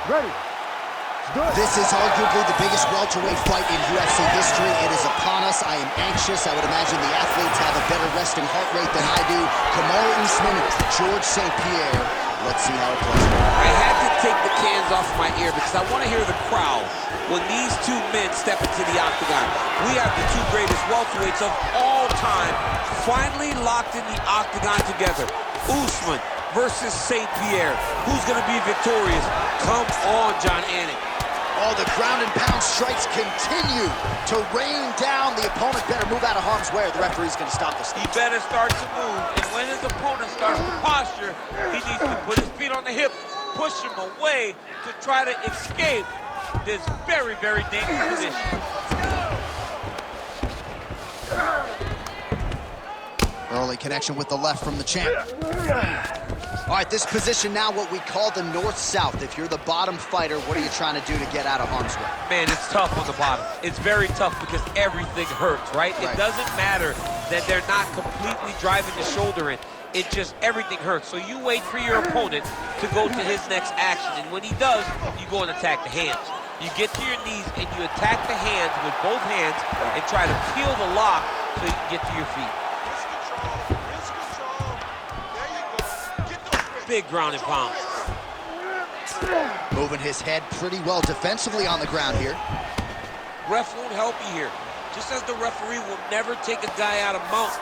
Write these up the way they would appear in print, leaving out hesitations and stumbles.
Ready. This is arguably the biggest welterweight fight in UFC history. It is upon us. I am anxious. I would imagine the athletes have a better resting heart rate than I do. Kamaru Usman, George St-Pierre. Let's see how it plays out. I had to take the cans off my ear because I want to hear the crowd when these two men step into the octagon. We have the two greatest welterweights of all time finally locked in the octagon together. Usman versus St-Pierre. Who's going to be victorious? Come on, John Anik. Oh, the ground and pound strikes continue to rain down. The opponent better move out of harm's way or the referee's going to stop this. He better start to move, and when his opponent starts to posture, he needs to put his feet on the hip, push him away to try to escape this very, very dangerous position. Early connection with the left from the champ. All right, this position now what we call the north-south. If you're the bottom fighter, what are you trying to do to get out of harm's way? Man, it's tough on the bottom. It's very tough because everything hurts, right? It doesn't matter that they're not completely driving the shoulder in. It just, everything hurts. So you wait for your opponent to go to his next action. And when he does, you go and attack the hands. You get to your knees and you attack the hands with both hands and try to peel the lock so you can get to your feet. Big ground and pound. Moving his head pretty well defensively on the ground here. Ref won't help you here. Just as the referee will never take a guy out of mount,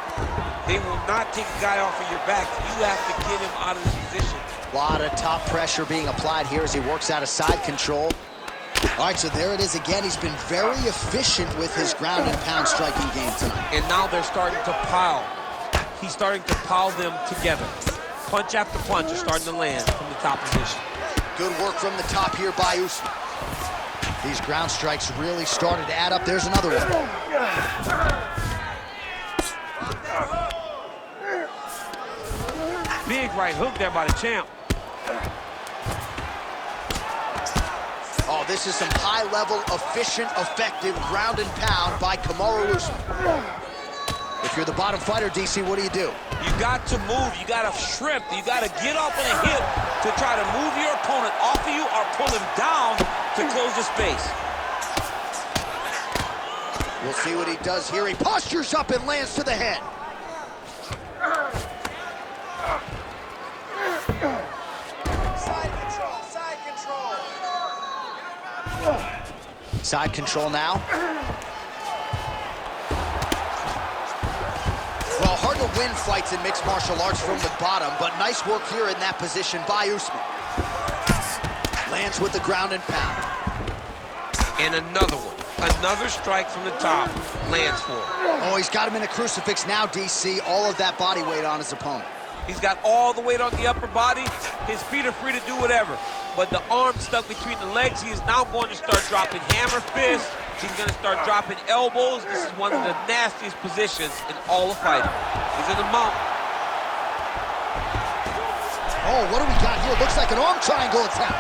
they will not take a guy off of your back. You have to get him out of this position. A lot of top pressure being applied here as he works out of side control. All right, so there it is again. He's been very efficient with his ground and pound striking game tonight. And now they're starting to pile. He's starting to pile them together. Punch after punch is starting to land from the top position. Good work from the top here by Usman. These ground strikes really started to add up. There's another one. Big right hook there by the champ. Oh, this is some high-level, efficient, effective ground and pound by Kamaru Usman. If you're the bottom fighter, DC, what do? You got to move, you got to shrimp, you got to get up on a hip to try to move your opponent off of you or pull him down to close the space. We'll see what he does here. He postures up and lands to the head. Side control, side control. Side control now. Well, hard to win fights in mixed martial arts from the bottom, but nice work here in that position by Usman. Lands with the ground and pound. And another one. Another strike from the top. Lands for him. Oh, he's got him in a crucifix now, DC. All of that body weight on his opponent. He's got all the weight on the upper body. His feet are free to do whatever. But the arm stuck between the legs, he is now going to start dropping hammer fists. He's going to start dropping elbows. This is one of the nastiest positions in all of fighting. He's in the mount. Oh, what do we got here? Looks like an arm triangle attack.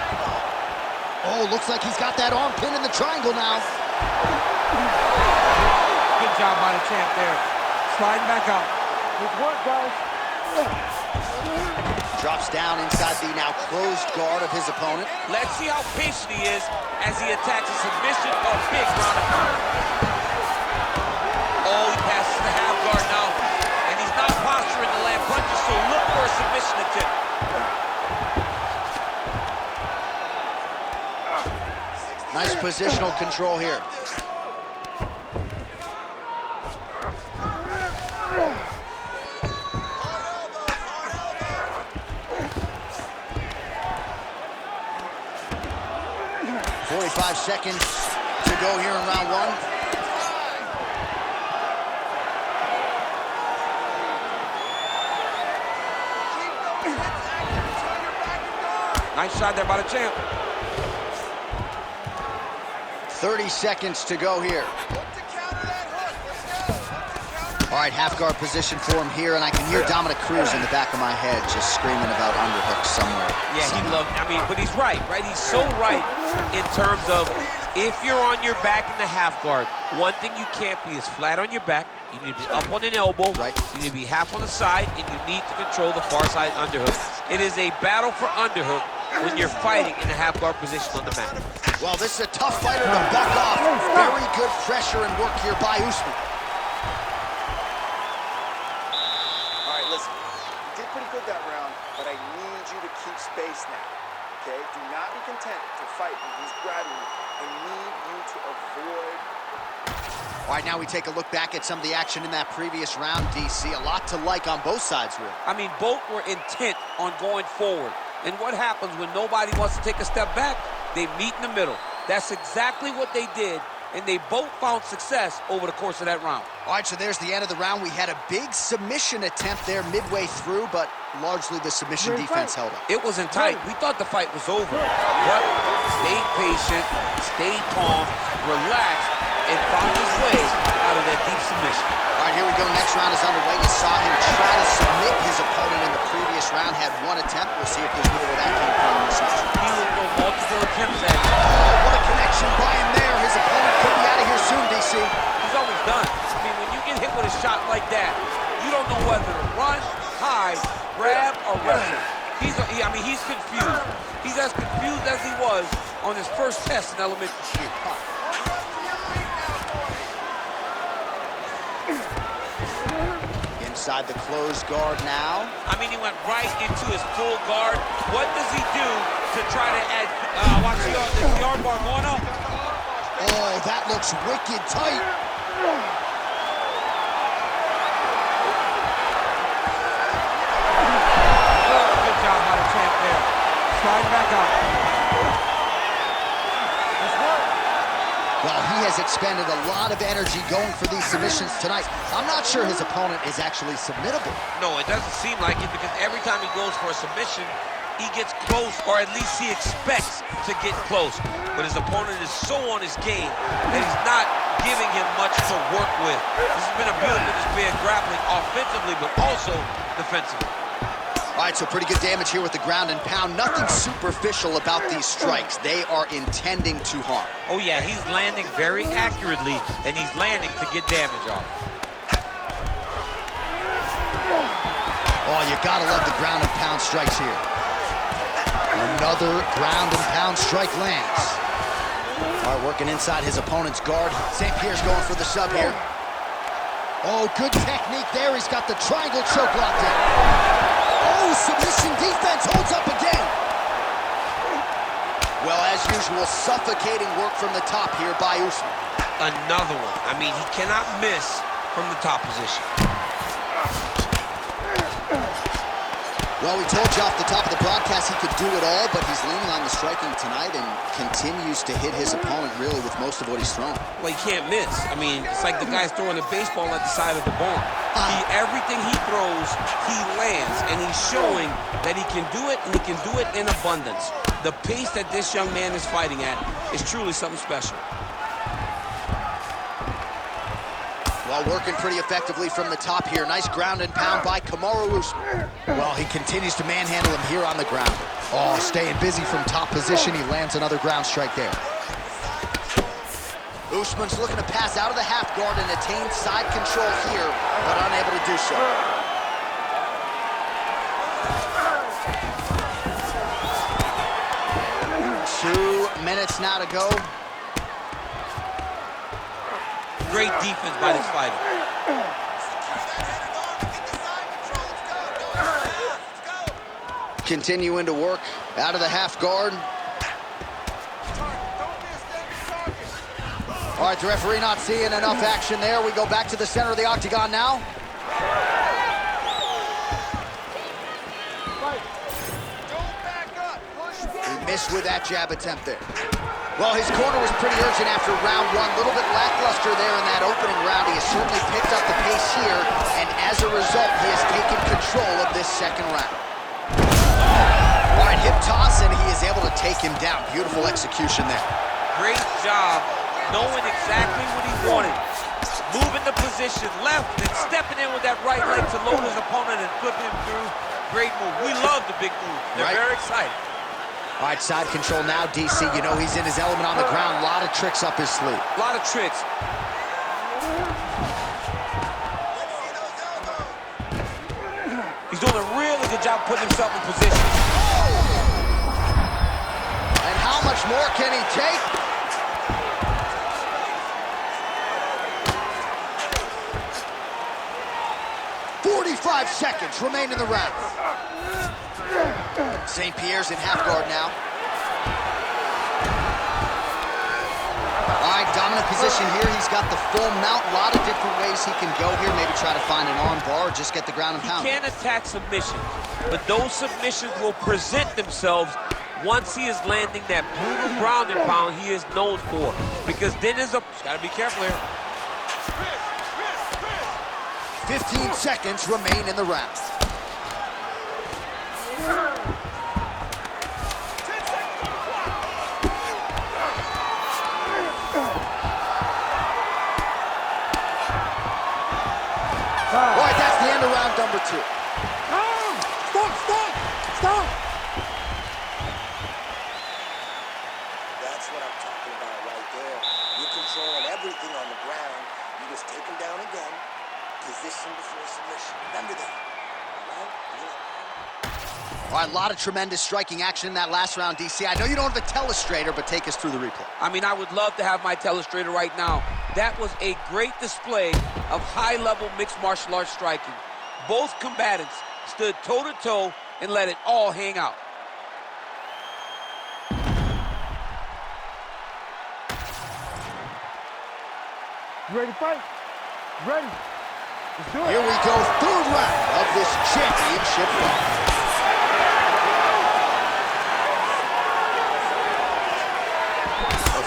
Oh, looks like he's got that arm pin in the triangle now. Good job by the champ there. Sliding back out. Good work, guys. Drops down inside the now closed guard of his opponent. Let's see how patient he is as he attacks a submission or big ground and pound. Oh, he passes the half guard now. And he's not posturing to land punches, so look for a submission attempt. Nice positional control here. .45 seconds to go here in round one. Nice shot there by the champ. 30 seconds to go here. All right, half guard position for him here, and I can hear Dominic Cruz in the back of my head just screaming about underhooks somewhere. Yeah, he loved, I mean, but he's right? He's so right in terms of if you're on your back in the half guard, one thing you can't be is flat on your back. You need to be up on an elbow. Right. You need to be half on the side, and you need to control the far side underhook. It is a battle for underhook when you're fighting in a half guard position on the mat. Well, this is a tough fighter to buck off. Very good pressure and work here by Usman. All right, listen. You did pretty good that round, but I need you to keep space now. Okay? Do not be content to fight when he's grabbing you. I need you to avoid. All right, now we take a look back at some of the action in that previous round, DC. A lot to like on both sides, really. I mean, both were intent on going forward. And what happens when nobody wants to take a step back? They meet in the middle. That's exactly what they did, and they both found success over the course of that round. All right, so there's the end of the round. We had a big submission attempt there midway through, but largely the submission defense held up. It wasn't tight. We thought the fight was over. But stayed patient, stayed calm, relaxed, and found his way out of that deep submission. All right, here we go. Next round is underway. You saw him try to submit his opponent in the previous round. Had one attempt. We'll see if there's more where that came from in this match. He will go multiple attempts at it. Oh, what a connection by him there. His opponent could be out of here soon, DC. He's always done. I mean, when you get hit with a shot like that, you don't know whether to run, hide, grab, or wrestle. He's confused. He's as confused as he was on his first test in elementary school. Inside the closed guard now. I mean, he went right into his full guard. What does he do to try to add? Watch the arm bar going up. Oh, that looks wicked tight. Good job by the champ there. Sliding back out. Well, he has expended a lot of energy going for these submissions tonight. I'm not sure his opponent is actually submittable. No, it doesn't seem like it, because every time he goes for a submission, he gets close, or at least he expects to get close. But his opponent is so on his game that he's not giving him much to work with. This has been a beautiful display of grappling offensively, but also defensively. All right, so pretty good damage here with the ground and pound. Nothing superficial about these strikes. They are intending to harm. Oh yeah, he's landing very accurately, and he's landing to get damage off. Oh, you gotta love the ground and pound strikes here. Another ground and pound strike lands. All right, working inside his opponent's guard. St-Pierre's going for the sub here. Oh, good technique there. He's got the triangle choke locked in. Oh, submission defense holds up again. Well, as usual, suffocating work from the top here by Usman. Another one. I mean, he cannot miss from the top position. Well, we told you off the top of the broadcast he could do it all, but he's leaning on the striking tonight and continues to hit his opponent really with most of what he's thrown. Well, he can't miss. I mean, it's like the guy's throwing a baseball at the side of the barn. Everything he throws, he lands, and he's showing that he can do it, and he can do it in abundance. The pace that this young man is fighting at is truly something special. Well, working pretty effectively from the top here. Nice ground and pound by Kamaru Usman. Well, he continues to manhandle him here on the ground. Oh, staying busy from top position. He lands another ground strike there. Usman's looking to pass out of the half guard and attain side control here, but unable to do so. 2 minutes now to go. Great defense by this fighter. Continuing to work out of the half guard. All right, the referee not seeing enough action there. We go back to the center of the octagon now. He missed with that jab attempt there. Well, his corner was pretty urgent after round one. A little bit lackluster there in that opening round. He has certainly picked up the pace here, and as a result, he has taken control of this second round. All right, hip toss, and he is able to take him down. Beautiful execution there. Great job knowing exactly what he wanted. Moving the position left and stepping in with that right leg to load his opponent and flip him through. Great move. We love the big move. They're very excited. All right, side control now, DC. You know he's in his element on the ground. A lot of tricks up his sleeve. A lot of tricks. He's doing a really good job putting himself in position. much more can he take? "45 seconds remain in the round." St-Pierre's in half guard now. All right, dominant position here. He's got the full mount. A lot of different ways he can go here. Maybe try to find an arm bar or just get the ground and pound. He can't attack submissions, but those submissions will present themselves once he is landing that brutal ground and pound he is known for. Because then there's a... Gotta be careful here. 15 seconds remain in the round. All right, that's the end of round number 2. Stop! That's what I'm talking about right there. You're controlling everything on the ground. You just take him down again. Position before submission. Remember that. All right, a lot of tremendous striking action in that last round, DC. I know you don't have a telestrator, but take us through the replay. I mean, I would love to have my telestrator right now. That was a great display of high-level mixed martial arts striking. Both combatants stood toe-to-toe and let it all hang out. You ready to fight? Ready? Let's do it. Here we go, third round of this championship fight.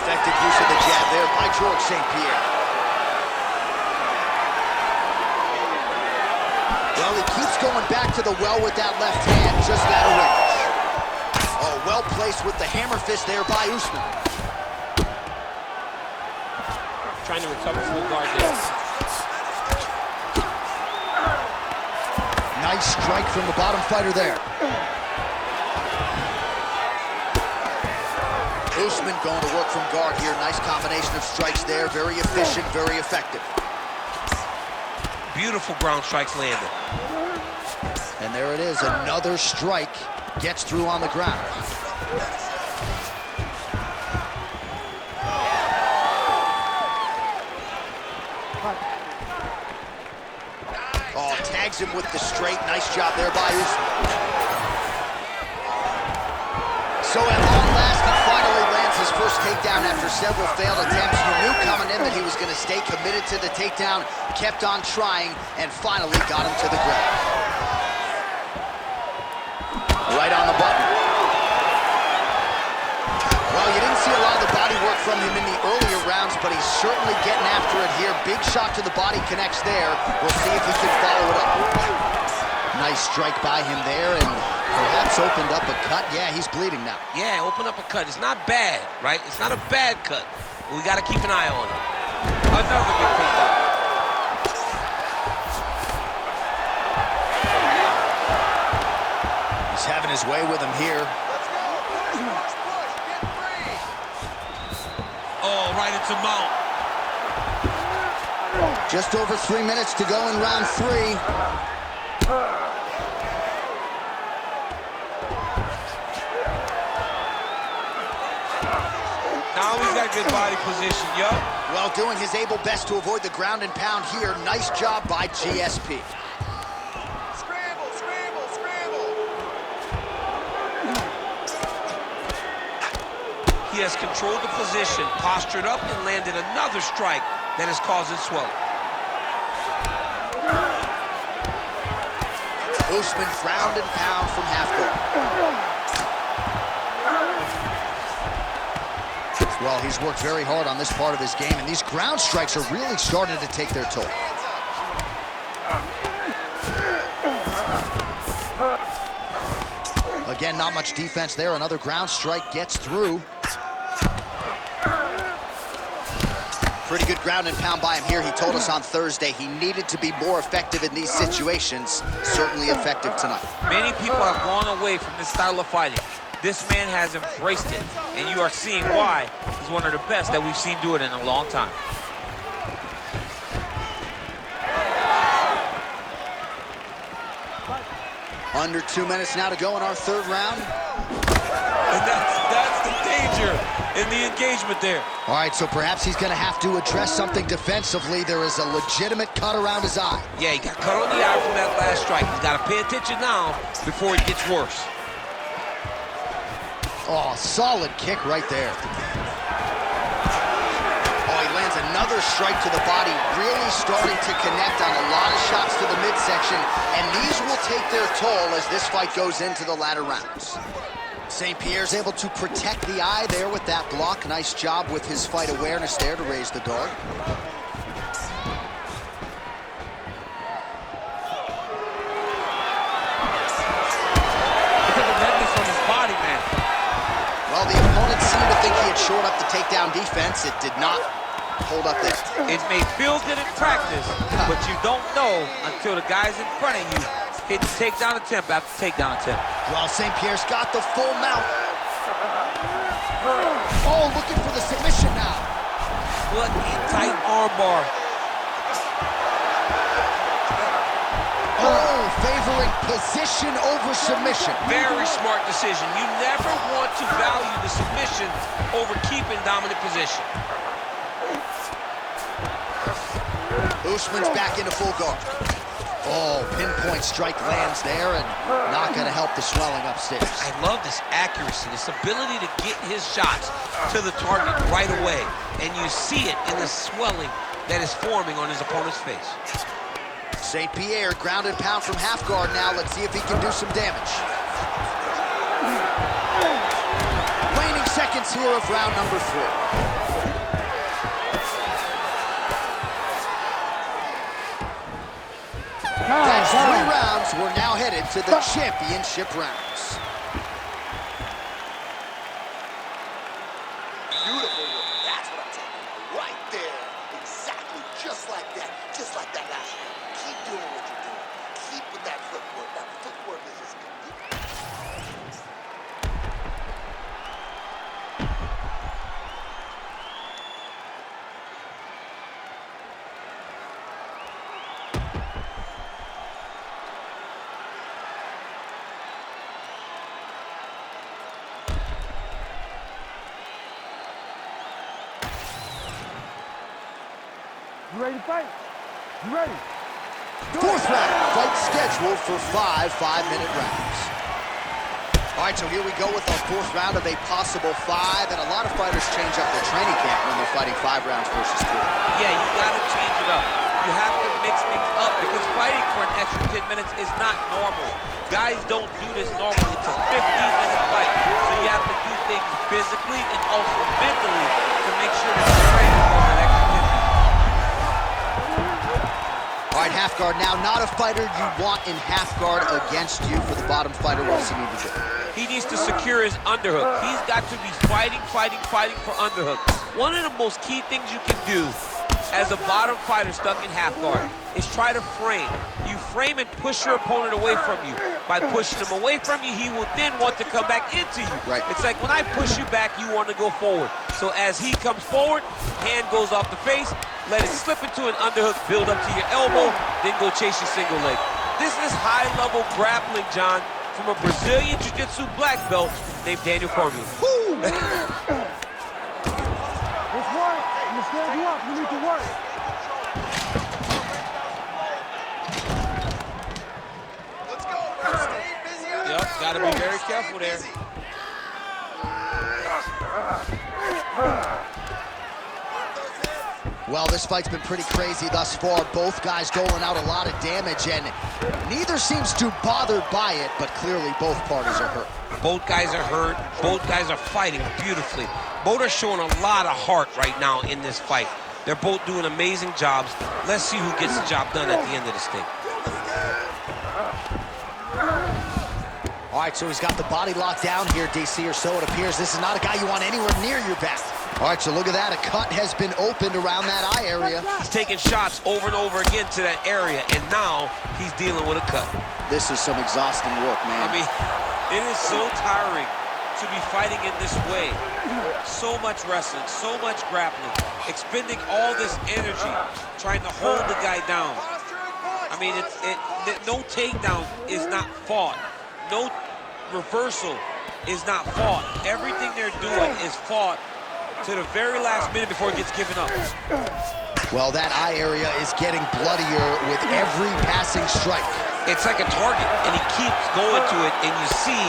Effective use of the jab there by George St-Pierre. Well, he keeps going back to the well with that left hand, just out of range. Oh, well placed with the hammer fist there by Usman. Trying to recover from the guard there. Nice strike from the bottom fighter there. Usman going to work from guard here. Nice combination of strikes there. Very efficient, very effective. Beautiful ground strikes landed. And there it is, another strike gets through on the ground. Oh, tags him with the straight. Nice job there by Usman. So at long last, he finally lands his first takedown after several failed attempts. You knew coming in that he was going to stay committed to the takedown, kept on trying, and finally got him to the ground. Right on the button. Well, you didn't see a lot of the body work from him in the earlier rounds, but he's certainly getting after it here. Big shot to the body connects there. We'll see if he can follow it up. Nice strike by him there, and perhaps opened up a cut. Yeah, he's bleeding now. Yeah, open up a cut. It's not bad, right? It's not a bad cut. But we got to keep an eye on it. Another big takedown. He's having his way with him here. Let's go. Push. Get free. Oh, right into mount. Just over 3 minutes to go in round 3. Now he's got good body position, yup. Well, doing his able best to avoid the ground and pound here. Nice job by GSP. Scramble, scramble, scramble. He has controlled the position, postured up, and landed another strike that is causing swelling. Usman ground and pound from half guard. Well, he's worked very hard on this part of his game, and these ground strikes are really starting to take their toll. Again, not much defense there. Another ground strike gets through. Pretty good ground and pound by him here. He told us on Thursday he needed to be more effective in these situations. Certainly effective tonight. Many people have gone away from this style of fighting. This man has embraced it, and you are seeing why he's one of the best that we've seen do it in a long time. Under 2 minutes now to go in our third round. And that's the danger in the engagement there. All right, so perhaps he's going to have to address something defensively. There is a legitimate cut around his eye. Yeah, he got cut on the eye from that last strike. He's got to pay attention now before it gets worse. Oh, solid kick right there. Oh, he lands another strike to the body, really starting to connect on a lot of shots to the midsection, and these will take their toll as this fight goes into the latter rounds. St-Pierre's able to protect the eye there with that block. Nice job with his fight awareness there to raise the dog. Look at the redness on his body, man. Well, the opponent seemed to think he had shored up the takedown defense. It did not hold up there. It may feel good in practice, but you don't know until the guy's in front of you hit the takedown attempt after takedown attempt. Well, St-Pierre's got the full mount. Oh, looking for the submission now. What a tight armbar. Oh, favoring position over submission. Very smart decision. You never want to value the submission over keeping dominant position. Usman's back into full guard. Oh, pinpoint strike lands there and not going to help the swelling upstairs. I love this accuracy, this ability to get his shots to the target right away. And you see it in the swelling that is forming on his opponent's face. St-Pierre, ground and pound from half guard now. Let's see if he can do some damage. Waning seconds here of round number 3. That's 3 rounds. We're now headed to the championship rounds. Beautiful work. That's what I'm talking about. Right there. Exactly. Just like that. Just like that last one. Keep doing what you're doing. Keep with that footwork. That footwork is just complete. You ready to fight? You ready? 4th round, fight scheduled for 5 5-minute rounds. All right, so here we go with our 4th round of a possible 5, and a lot of fighters change up their training camp when they're fighting 5 rounds versus 3. Yeah, you gotta change it up. You have to mix things up because fighting for an extra 10 minutes is not normal. Guys don't do this normally. It's a 15-minute fight. So you have to do things physically and also mentally to make sure that you're ready for that extra 10 minutes. All right, half guard now. Not a fighter you want in half guard against you. For the bottom fighter, what does he need to do? He needs to secure his underhook. He's got to be fighting for underhook. One of the most key things you can do as a bottom fighter stuck in half guard is try to frame. You frame and push your opponent away from you. By pushing him away from you, he will then want to come back into you. Right. It's like when I push you back, you want to go forward. So as he comes forward, hand goes off the face, let it slip into an underhook, build up to your elbow, then go chase your single leg. This is high-level grappling, John, from a Brazilian Jiu-Jitsu black belt named Daniel Cormier. Let's work. I'm gonna stand you up. You need to work. Let's go, bro. Stay busy on the Yep, ground, gotta bro. be very Stay careful there. busy. Well, this fight's been pretty crazy thus far. Both guys doling out a lot of damage, and neither seems too bothered by it, but clearly both parties are hurt. Both guys are hurt. Both guys are fighting beautifully. Both are showing a lot of heart right now in this fight. They're both doing amazing jobs. Let's see who gets the job done at the end of this thing. All right, so he's got the body locked down here, DC, or so it appears. This is not a guy you want anywhere near your back. All right, so look at that. A cut has been opened around that eye area. He's taking shots over and over again to that area, and now he's dealing with a cut. This is some exhausting work, man. I mean, it is so tiring to be fighting in this way. So much wrestling, so much grappling, expending all this energy trying to hold the guy down. I mean, no takedown is not fought. No reversal is not fought. Everything they're doing is fought to the very last minute before it gets given up. Well, that eye area is getting bloodier with every passing strike. It's like a target, and he keeps going to it, and you see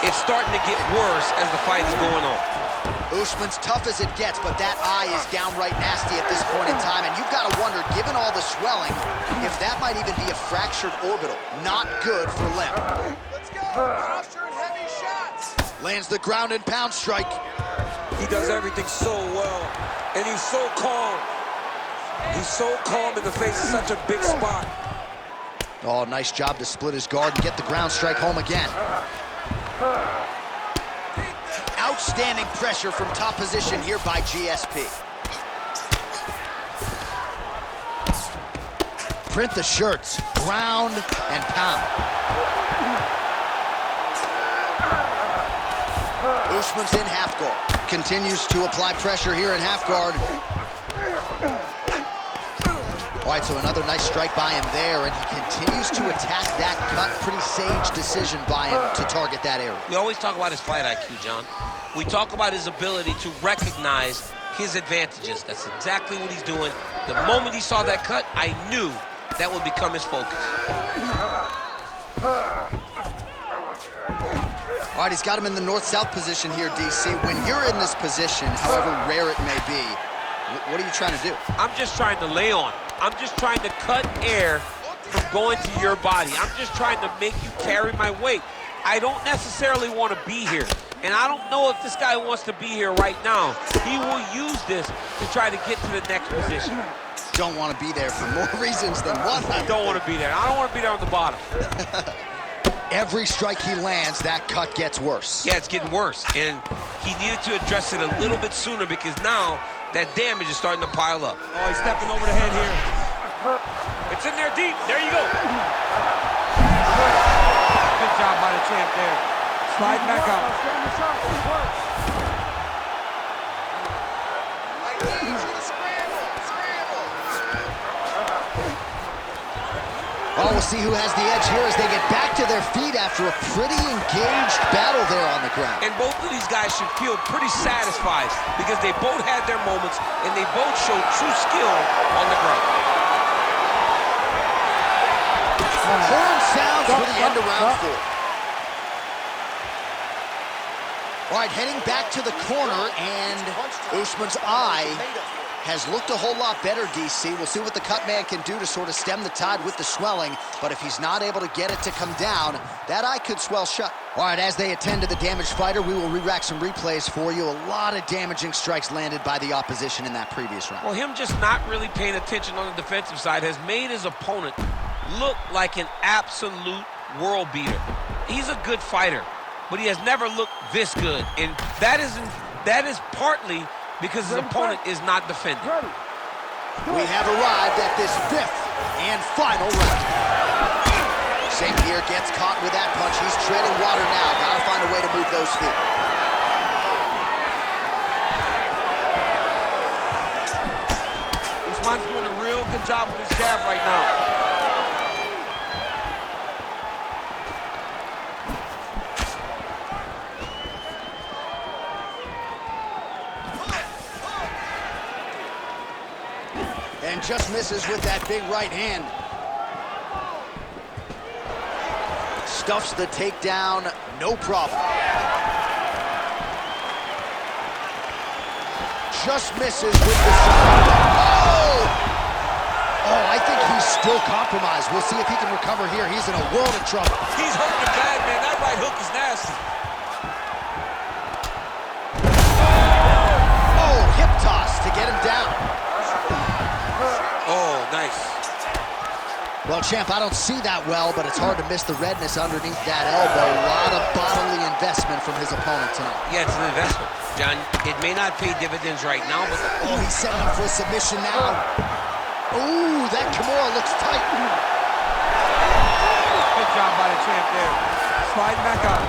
it's starting to get worse as the fight is going on. Usman's tough as it gets, but that eye is downright nasty at this point in time, and you've got to wonder, given all the swelling, if that might even be a fractured orbital. Not good for Lim. Let's go. Posture and heavy shots. Lands the ground and pound strike. He does everything so well, and he's so calm. He's so calm in the face of such a big spot. Oh, nice job to split his guard and get the ground strike home again. Outstanding pressure from top position here by GSP. Print the shirts, ground and pound. Usman's in half guard. Continues to apply pressure here in half guard. All right, so another nice strike by him there, and he continues to attack that cut. Pretty sage decision by him to target that area. We always talk about his fight IQ, John. We talk about his ability to recognize his advantages. That's exactly what he's doing. The moment he saw that cut, I knew that would become his focus. All right, he's got him in the north-south position here, DC. When you're in this position, however rare it may be, what are you trying to do? I'm just trying to lay on. I'm just trying to cut air from going to your body. I'm just trying to make you carry my weight. I don't necessarily want to be here. And I don't know if this guy wants to be here right now. He will use this to try to get to the next position. Don't want to be there for more reasons than one. I don't want to be there. I don't want to be there on the bottom. Every strike he lands, that cut gets worse. Yeah, it's getting worse. And he needed to address it a little bit sooner because now that damage is starting to pile up. Oh, he's stepping over the head here. It's in there deep. There you go. Good job by the champ there. Slide back up. I need you to scramble. Oh, we'll see who has the edge here as they get back to their feet after a pretty engaged battle there on the ground. And both of these guys should feel pretty satisfied because they both had their moments and they both showed true skill on the ground. Horn sounds for the end of round 4. All right, heading back to the corner, and Usman's eye has looked a whole lot better, DC. We'll see what the cut man can do to sort of stem the tide with the swelling, but if he's not able to get it to come down, that eye could swell shut. All right, as they attend to the damaged fighter, we will re-rack some replays for you. A lot of damaging strikes landed by the opposition in that previous round. Well, him just not really paying attention on the defensive side has made his opponent look like an absolute world beater. He's a good fighter, but he has never looked this good, and that is partly because his opponent is not defending. We have arrived at this 5th and final round. St-Pierre gets caught with that punch. He's treading water now. Gotta find a way to move those feet. Usman's doing a real good job with his jab right now. And just misses with that big right hand. Stuffs the takedown, no problem. Just misses with the side. Oh! Oh, I think he's still compromised. We'll see if he can recover here. He's in a world of trouble. He's hurting bad, man. That right hook is nasty. Oh, hip toss to get him down. Oh, nice. Well, champ, I don't see that well, but it's hard to miss the redness underneath that elbow. A lot of bodily investment from his opponent tonight. Yeah, it's an investment, John. It may not pay dividends right now, but... Oh, he's setting up for a submission now. Ooh, that Kamaru looks tight. Good job by the champ there. Slide back up.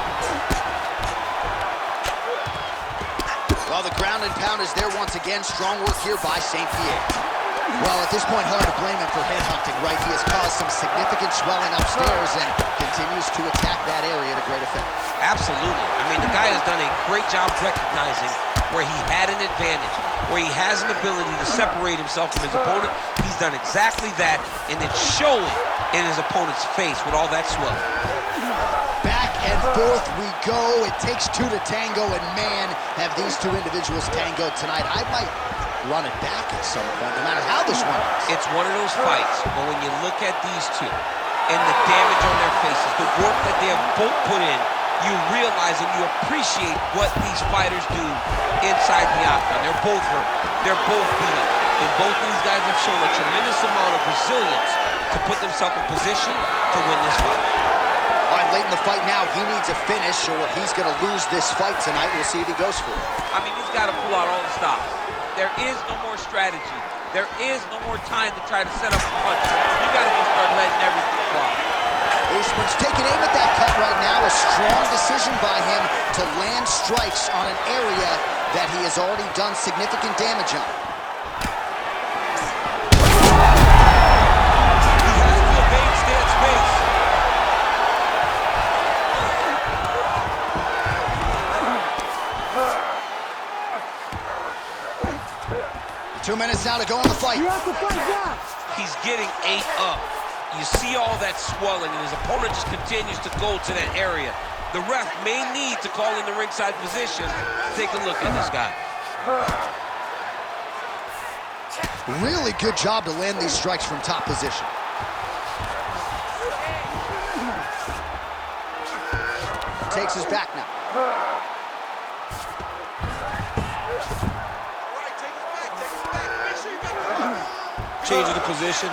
Well, the ground and pound is there once again. Strong work here by St-Pierre. Well, at this point, hard to blame him for headhunting, right? He has caused some significant swelling upstairs and continues to attack that area to great effect. Absolutely. I mean, the guy has done a great job recognizing where he had an advantage, where he has an ability to separate himself from his opponent. He's done exactly that, and it's showing in his opponent's face with all that swelling. Back and forth we go. It takes two to tango, and man, have these two individuals tangoed tonight. I might run it back at some point, no matter how this one is. It's one of those fights, but when you look at these two and the damage on their faces, the work that they have both put in, you realize and you appreciate what these fighters do inside the octagon. They're both hurt. They're both beat up. And both of these guys have shown a tremendous amount of resilience to put themselves in position to win this fight. All right, late in the fight now, he needs a finish or he's going to lose this fight tonight. We'll see if he goes for it. I mean, he's got to pull out all the stops. There is no more strategy. There is no more time to try to set up a punch. You got to just start letting everything fly. Usman's taking aim at that cut right now. A strong decision by him to land strikes on an area that he has already done significant damage on. He has to evade, stay at space. 2 minutes now to go in the fight. You have to fight back. He's getting ate up. You see all that swelling, and his opponent just continues to go to that area. The ref may need to call in the ringside position. Take a look at this guy. Really good job to land these strikes from top position. Takes his back now. Changing the position.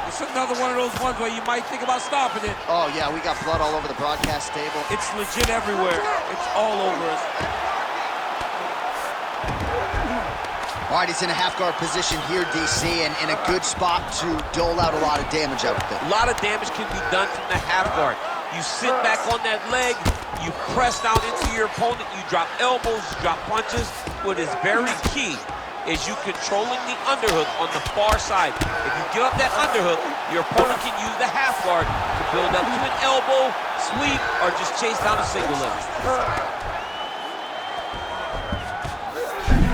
It's another one of those ones where you might think about stopping it. Oh, yeah, we got blood all over the broadcast table. It's legit everywhere. It's all over us. All right, he's in a half-guard position here, DC, and in a good spot to dole out a lot of damage, I would think. A lot of damage can be done from the half guard. You sit back on that leg, you press down into your opponent, you drop elbows, you drop punches. What is very key is you controlling the underhook on the far side. If you give up that underhook, your opponent can use the half guard to build up to an elbow, sweep, or just chase down a single leg.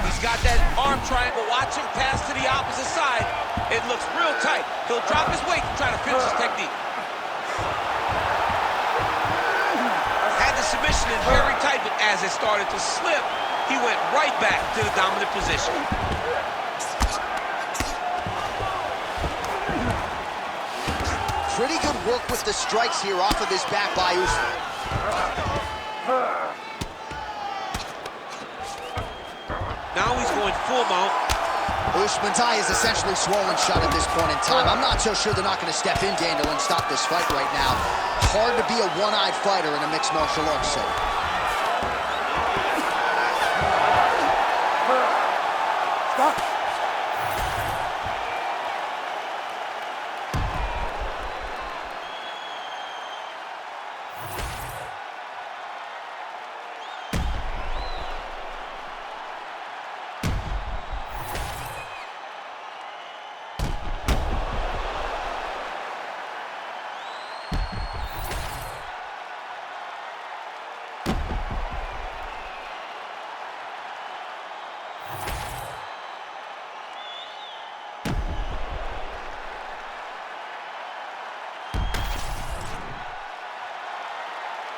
He's got that arm triangle. Watch him pass to the opposite side. It looks real tight. He'll drop his weight to try to finish his technique. Had the submission in very tight, but as it started to slip, he went right back to the dominant position. Pretty good work with the strikes here off of his back by Usman. Now he's going full mount. Usman's eye is essentially swollen shut at this point in time. I'm not so sure they're not going to step in, Daniel, and stop this fight right now. Hard to be a one-eyed fighter in a mixed martial arts setting. Stop.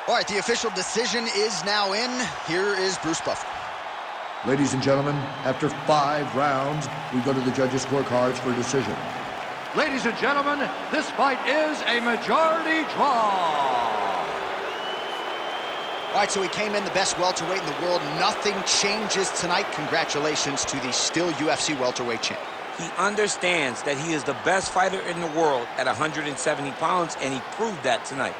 All right, the official decision is now in. Here is Bruce Buffer. Ladies and gentlemen, after 5 rounds, we go to the judges' scorecards for a decision. Ladies and gentlemen, this fight is a majority draw. All right, so he came in the best welterweight in the world. Nothing changes tonight. Congratulations to the still UFC welterweight champ. He understands that he is the best fighter in the world at 170 pounds, and he proved that tonight.